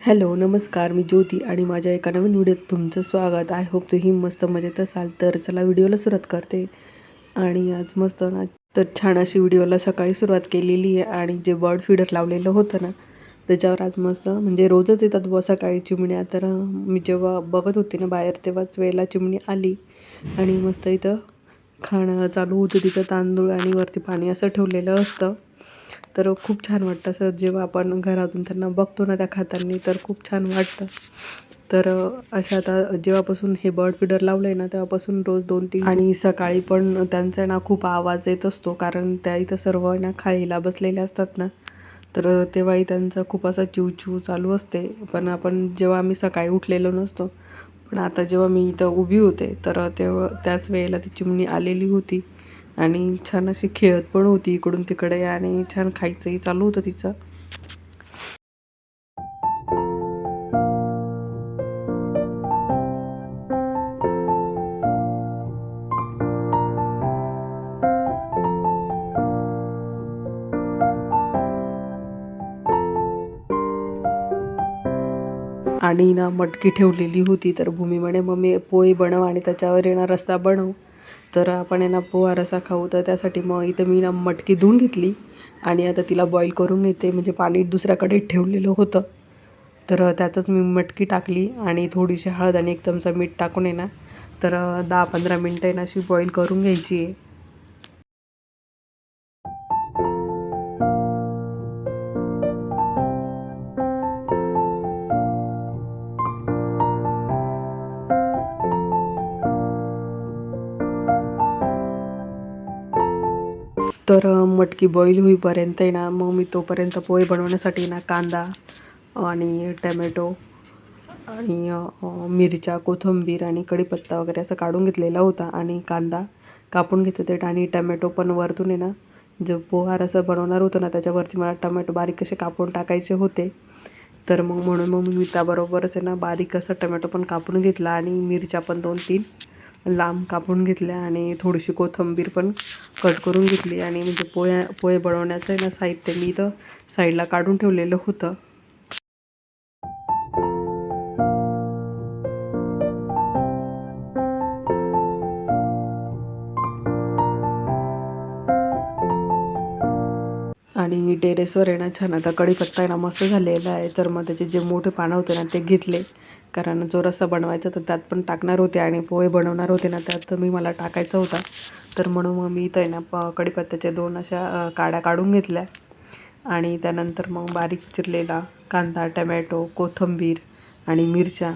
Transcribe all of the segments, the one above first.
Hello, नमस्कार. मी ज्योती आणि माझ्या एका नवीन व्हिडिओत तुमचं स्वागत. आय होप तुम्ही मस्त मजेत असाल. तर चला व्हिडिओला सुरुवात करते. आणि आज मस्त ना, तर छान अशी व्हिडिओला सकाळी सुरुवात केलेली आहे. आणि जे बर्ड फीडर लावलेलं होतं ना, त्याच्यावर आज मस्त म्हणजे रोजच येतात बुवा सकाळी चिमण्या. तर मी जेव्हा बघत होते ना बाहेर, तेव्हाच वेळेला चिमणी आली आणि मस्त इथं खाणं चालू होतं तिचं. तांदूळ आणि वरती पाणी असं ठेवलेलं असतं. तर खूप छान वाटतं असं जेव्हा आपण घरातून त्यांना बघतो ना त्या खाताना, तर खूप छान वाटतं. तर असं आता जेव्हापासून हे बर्ड फीडर लावलं आहे ना, तेव्हापासून रोज 2-3 आणि सकाळी पण त्यांचा ना खूप आवाज येत असतो, कारण त्या इथं सर्व ना खायला बसलेले असतात ना. तर तेव्हाही त्यांचा खूप असा चिवचिव चालू असते. पण आपण जेव्हा आम्ही सकाळी उठलेलो नसतो, पण आता जेव्हा मी इथं उभी होते, तर तेव्हा त्याच वेळेला ती चिमणी आलेली होती आणि छान अशी खेळत पण होती इकडून तिकडे आणि छान खायचंही चालू होतं तिचं. आणि ना मटकी ठेवलेली होती, तर भूमी म्हणे, "मम्मी पोहे बनव आणि त्याच्यावर आहे ना रस्सा बनव." तर आपण आहे ना पोहा रस्सा खाऊ. तर त्यासाठी मग इथं मी ना मटकी धुवून घेतली आणि आता तिला बॉईल करून घेते. म्हणजे पाणी दुसऱ्याकडे ठेवलेलं होतं. तर त्यातच मी मटकी टाकली आणि थोडीशी हळद आणि 1 चमचा मीठ टाकून आहे ना, तर 10-15 मिनटं आहे ना अशी बॉईल करून घ्यायची आहे. तर मटकी बॉईल होईपर्यंत आहे ना, मग मी तोपर्यंत पोहे बनवण्यासाठी ना कांदा आणि टमॅटो आणि मिरच्या, कोथिंबीर आणि कढीपत्ता वगैरे असं काढून घेतलेला होता आणि कांदा कापून घेत होते आणि टमॅटो पण वरतून आहे ना, जो पोहा रस्सा बनवणार होतो ना, त्याच्यावरती मला टमॅटो बारीक असे कापून टाकायचे होते. तर म्हणून मी त्याबरोबरच आहे ना, बारीक असा टमॅटो पण कापून घेतला आणि मिरच्या पण 2-3 लांब कापून घेतल्या आणि थोडीशी कोथिंबीर पण कट करून घेतली. आणि म्हणजे पोहे बनवण्याचं आहे ना साहित्य मी इथं साईडला काढून ठेवलेलं होतं. आणि टेरेसवर आहे ना छान आता कढीपत्ता आहे ना मस्त झालेला आहे. तर मग त्याचे जे मोठे पानं होते ना ते घेतले, कारण जो रस्सा बनवायचा तर त्यात पण टाकणार होते आणि पोहे बनवणार होते ना त्यात मला टाकायचा होता. तर म्हणून मग मी इथं आहे ना कढीपत्त्याच्या 2 अशा काड्या काढून घेतल्या आणि त्यानंतर मग बारीक चिरलेला कांदा, टमॅटो, कोथिंबीर आणि मिरच्या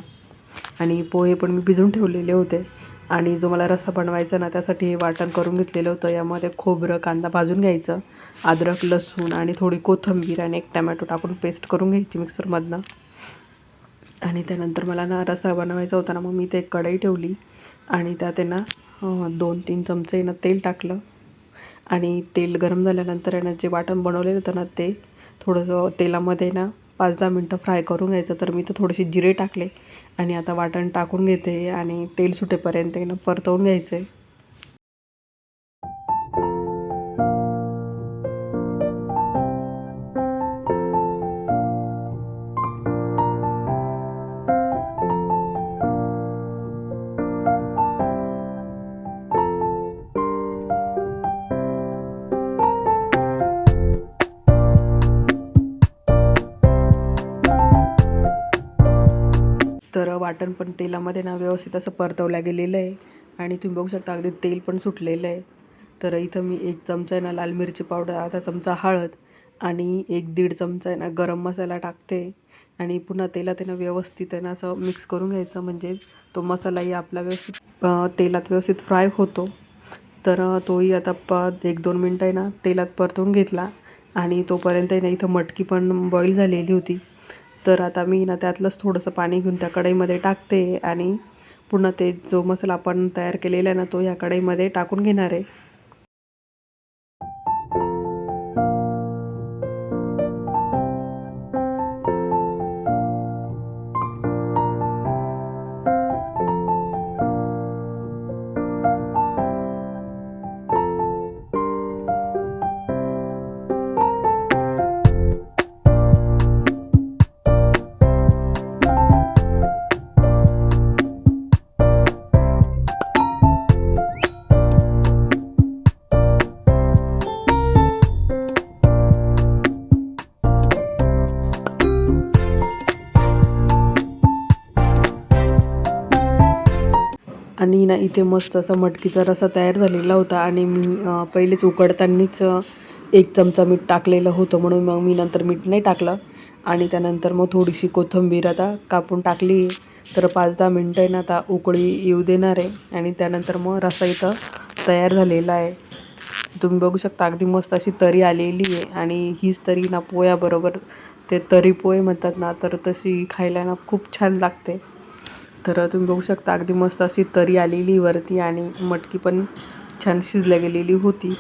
आणि पोहे पण मी भिजवून ठेवलेले होते. आणि जो मला रस्सा बनवायचा ना त्यासाठी हे वाटण करून घेतलेलं होतं. यामध्ये खोबरं, कांदा भाजून घ्यायचं, अद्रक, लसूण आणि थोडी कोथिंबीर आणि 1 टमॅटो टाकून पेस्ट करून घ्यायची मिक्सरमधनं. आणि त्यानंतर मला ना रस्सा बनवायचा होता ना, मग मी ते कढई ठेवली आणि त्यात आहे ना 2-3 चमचे ना तेल टाकलं आणि तेल गरम झाल्यानंतर आहे ना जे वाटण बनवलेलं होतं ना ते थोडंसं तेलामध्ये ना 5-10 मिनटं फ्राय करून घ्यायचं. तर मी तर थोडेसे जिरे टाकले आणि आता वाटण टाकून घेते आणि तेल सुटेपर्यंत आहे ना परतवून घ्यायचं आहे. तर वाटण पण तेलामध्ये ना व्यवस्थित असं परतवलं गेलेलं आहे आणि तुम्ही बघू शकता अगदी तेल पण सुटलेलं आहे. तर इथं मी 1 चमचा आहे ना लाल मिरची पावडर, अर्धा चमचा हळद आणि 1-1.5 चमचा आहे ना गरम मसाला टाकते आणि पुन्हा तेलात आहे ना व्यवस्थित आहे ना असं मिक्स करून घ्यायचं, म्हणजे तो मसालाही आपला व्यवस्थित तेलात व्यवस्थित फ्राय होतो. तर तोही आता 1-2 मिनटं आहे ना तेलात परतून घेतला आणि तोपर्यंत आहे ना इथं मटकी पण बॉईल झालेली होती. तर आता मी ना त्यातलंच थोडंसं पाणी घेऊन त्या कढईमध्ये टाकते आणि पुन्हा ते जो मसाला आपण तयार केलेला आहे ना तो या कढईमध्ये टाकून घेणार आहे. आणि ना इथे मस्त असा मटकीचा रस्सा तयार झालेला होता आणि मी पहिलेच उकडतानाच 1 चमचा मीठ टाकलेलं होतं, म्हणून मग मी नंतर मीठ नाही टाकलं. आणि त्यानंतर मग थोडीशी कोथिंबीर आता कापून टाकली. तर 5-10 मिनटं आहे ना आता उकळी येऊ देणार आहे आणि त्यानंतर मग रस्सा इथं तयार झालेला आहे. तुम्ही बघू शकता अगदी मस्त अशी तरी आलेली आहे आणि हीच तरी ना पोह्याबरोबर, ते तरी पोहे म्हणतात ना, तर तशी खायला ना खूप छान लागते. तर तुम्ही बघू शकता अगदी मस्त अशी तरी आलेली वरती आणि मटकी पण छान शिजल्या गेलेली होती.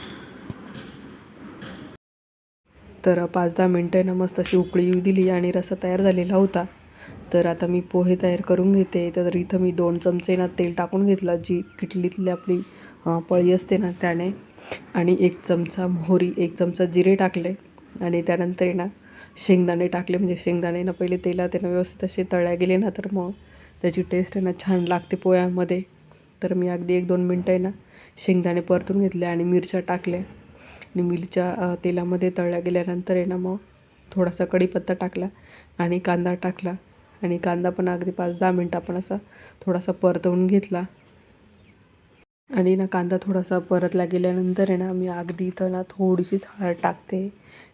तर 5-10 मिनटं ना मस्त अशी उकळी येऊ दिली आणि रस्सा तयार झालेला होता. तर आता मी पोहे तयार करून घेते. तर इथं मी 2 चमचे ना तेल टाकून घेतलं, जी किटलीतली आपली पळी असते ना त्याने, आणि 1 चमचा मोहरी, 1 चमचा जिरे टाकले आणि त्यानंतर आहे ना शेंगदाणे टाकले. म्हणजे शेंगदाणे ना पहिले तेलात आहे ना व्यवस्थित असे तळल्या गेले ना, तर मग त्याची टेस्ट आहे ना छान लागते पोह्यांमध्ये. तर मी अगदी 1-2 मिनटं आहे ना शेंगदाणे परतून घेतले आणि मिरच्या टाकल्या आणि मिरच्या तेलामध्ये तळल्या गेल्यानंतर आहे ना मग थोडासा कढीपत्ता टाकला आणि कांदा टाकला आणि कांदा पण अगदी 5-10 मिनटं आपण असा थोडासा परतवून घेतला. आणि ना कांदा थोडासा परतला गेल्यानंतर आहे ना मी अगदी इथं ना थोडीशीच हळद टाकते,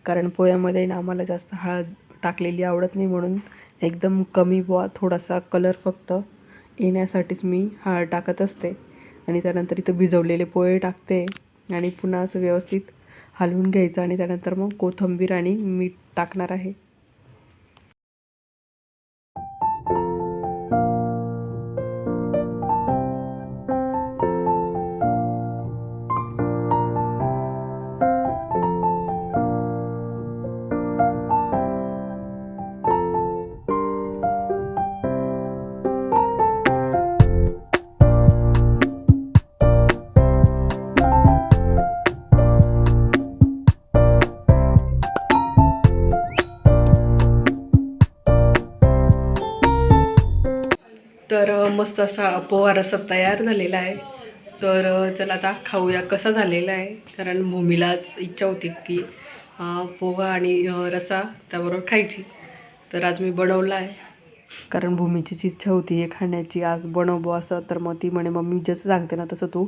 कारण पोह्यामध्ये ना आम्हाला जास्त हळद टाकलेली आवडत नाही, म्हणून एकदम कमी बुवा थोडासा कलर फक्त येण्यासाठीच मी हळद टाकत असते. आणि त्यानंतर इथं भिजवलेले पोहे टाकते आणि पुन्हा असं व्यवस्थित हलवून घ्यायचं आणि त्यानंतर मग कोथिंबीर आणि मीठ टाकणार आहे. तर मस्त असा पोहा रस्सा तयार झालेला आहे. तर चला आता खाऊया कसा झालेला आहे, कारण भूमीला आज इच्छा होती की पोहा आणि रस्सा त्याबरोबर खायची. तर आज मी बनवला आहे, कारण भूमीचीच इच्छा होती हे खाण्याची, आज बनव असं. तर मग ती म्हणे मम्मी जसं सांगते ना तसं तू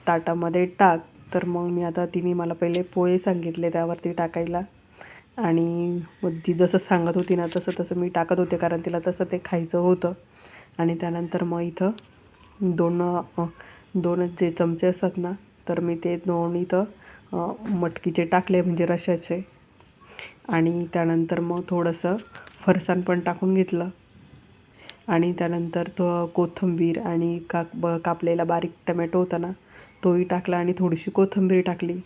ताटामध्ये टाक. तर मग मी आता तिने मला पहिले पोहे सांगितले त्यावरती टाकायला आणि मग ती जसं सांगत होती ना तसं तसं मी टाकत होते, कारण तिला तसं ते खायचं होतं. आणि त्यानंतर मग इथं दोन जे चमचे असतात ना, तर मी ते 2 इथं मटकीचे टाकले, म्हणजे रश्श्याचे. आणि त्यानंतर मग थोडंसं फरसाण पण टाकून घेतलं आणि त्यानंतर तो कोथिंबीर आणि कापलेला बारीक टमॅटो होता ना, तोही टाकला आणि थोडीशी कोथिंबीर टाकली.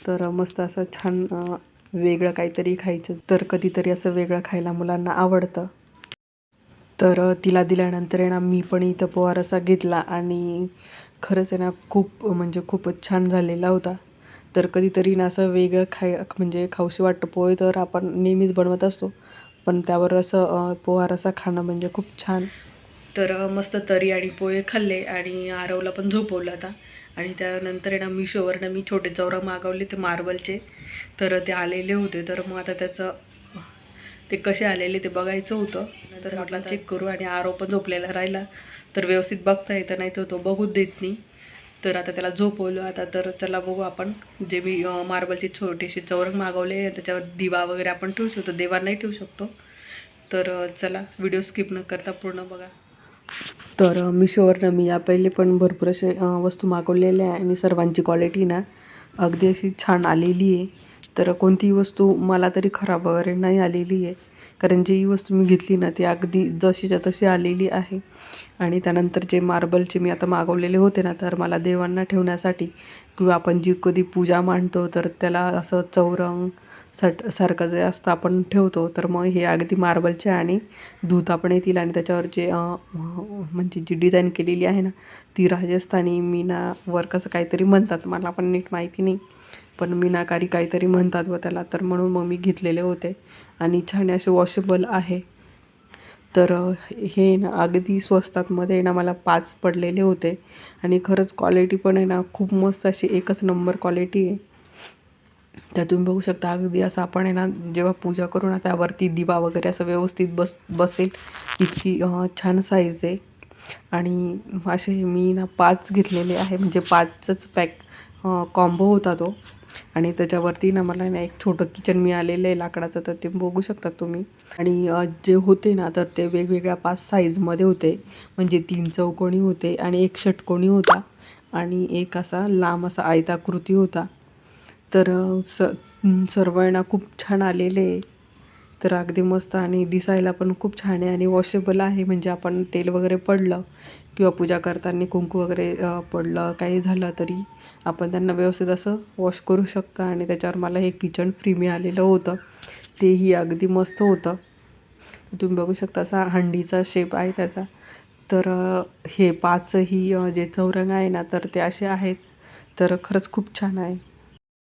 तर मस्त असं छान वेगळं काहीतरी खायचं, तर कधीतरी असं वेगळं खायला मुलांना आवडतं. तर तिला दिल्यानंतर आहे ना मी पण इथं पोहा रस्सा घेतला आणि खरंच आहे ना खूप म्हणजे खूपच छान झालेला होता. तर कधीतरी ना असं वेगळं म्हणजे खाऊशी वाटतं. पोहे तर आपण नेहमीच बनवत असतो, पण त्यावर असं पोहा रस्सा खाणं म्हणजे खूप छान. तर मस्त तरी आणि पोहे खाल्ले आणि आरवला पण झोपवलं आता. आणि त्यानंतर आहे ना मिशोवरनं मी छोटे चौरंग मागवले, ते मार्बलचे. तर ते आलेले होते, तर मग आता त्याचं ते कसे आलेले ते बघायचं होतं. तर म्हटलं चेक करू, आणि आरव पण झोपलेला राहिला तर व्यवस्थित बघता येतं, नाही तर तो बघूच देत नाही. तर आता त्याला झोपवलं आता. तर चला बघू आपण, जे मी मार्बलची छोटीशी चौरंग मागवले त्याच्यावर दिवा वगैरे आपण ठेवू शकतो, देवा नाही ठेवू शकतो. तर चला व्हिडिओ स्किप न करता पूर्ण बघा. तर मिशोवरनं मी या पहिले पण भरपूर असे वस्तू मागवलेल्या आहे आणि सर्वांची क्वालिटी ना अगदी अशी छान आलेली आहे. तर कोणतीही वस्तू मला तरी खराब वगैरे नाही आलेली आहे, कारण जी वस्तू मी घेतली ना ती अगदी जशीच्या तशी आलेली आहे. आणि त्यानंतर जे मार्बलचे मी आता मागवलेले होते ना, तर मला देवांना ठेवण्यासाठी किंवा आपण जी कधी पूजा मांडतो तर त्याला असं चौरंग सारखं जे असतं आपण ठेवतो, तर मग हे अगदी मार्बलचे आणि धुता पण येतील. आणि त्याच्यावर जे म्हणजे जी डिझाईन केलेली आहे ना, ती राजस्थानी मीना वर्क असं काहीतरी म्हणतात, मला पण नीट माहिती नाही, पण मीनाकारी काहीतरी म्हणतात व त्याला. तर म्हणून मग मी घेतलेले होते आणि छान असे वॉशेबल आहे. तर हे ना अगदी स्वस्तातमध्ये ना मला 5 पडलेले होते आणि खरंच क्वालिटी पण आहे ना खूप मस्त अशी एकच नंबर क्वालिटी आहे. तर तुम्ही बघू शकता अगदी असं आपण आहे ना जेव्हा पूजा करू ना त्यावरती दिवा वगैरे असं व्यवस्थित बसेल इतकी छान साईज आहे. आणि असे मी ना 5 घेतलेले आहे, म्हणजे 5च पॅक कॉम्बो होता तो. आणि त्याच्यावरती ना मला ना एक छोटं किचन मिळालेलं आहे लाकडाचं, तर ते बघू शकता तुम्ही. आणि जे होते ना तर ते वेगवेगळ्या 5 साईजमध्ये होते, म्हणजे 3 चौकोनी होते आणि 1 षटकोनी होता आणि एक असा लांब असा आयताकृती होता. तर सर्व आहे ना खूप छान आलेले आहे. तर अगदी मस्त आणि दिसायला पण खूप छान आहे आणि वॉशेबल आहे, म्हणजे आपण तेल वगैरे पडलं किंवा पूजा करताना कुंकू वगैरे पडलं काही झालं तरी आपण त्यांना व्यवस्थित असं वॉश करू शकता. आणि त्याच्यावर मला हे किचन फ्री मिळालेलं होतं, तेही अगदी मस्त होतं. तुम्ही बघू शकता असा हंडीचा शेप आहे त्याचा. तर हे 5ही जे चौरंग आहे ना तर ते असे आहेत. तर खरंच खूप छान आहे.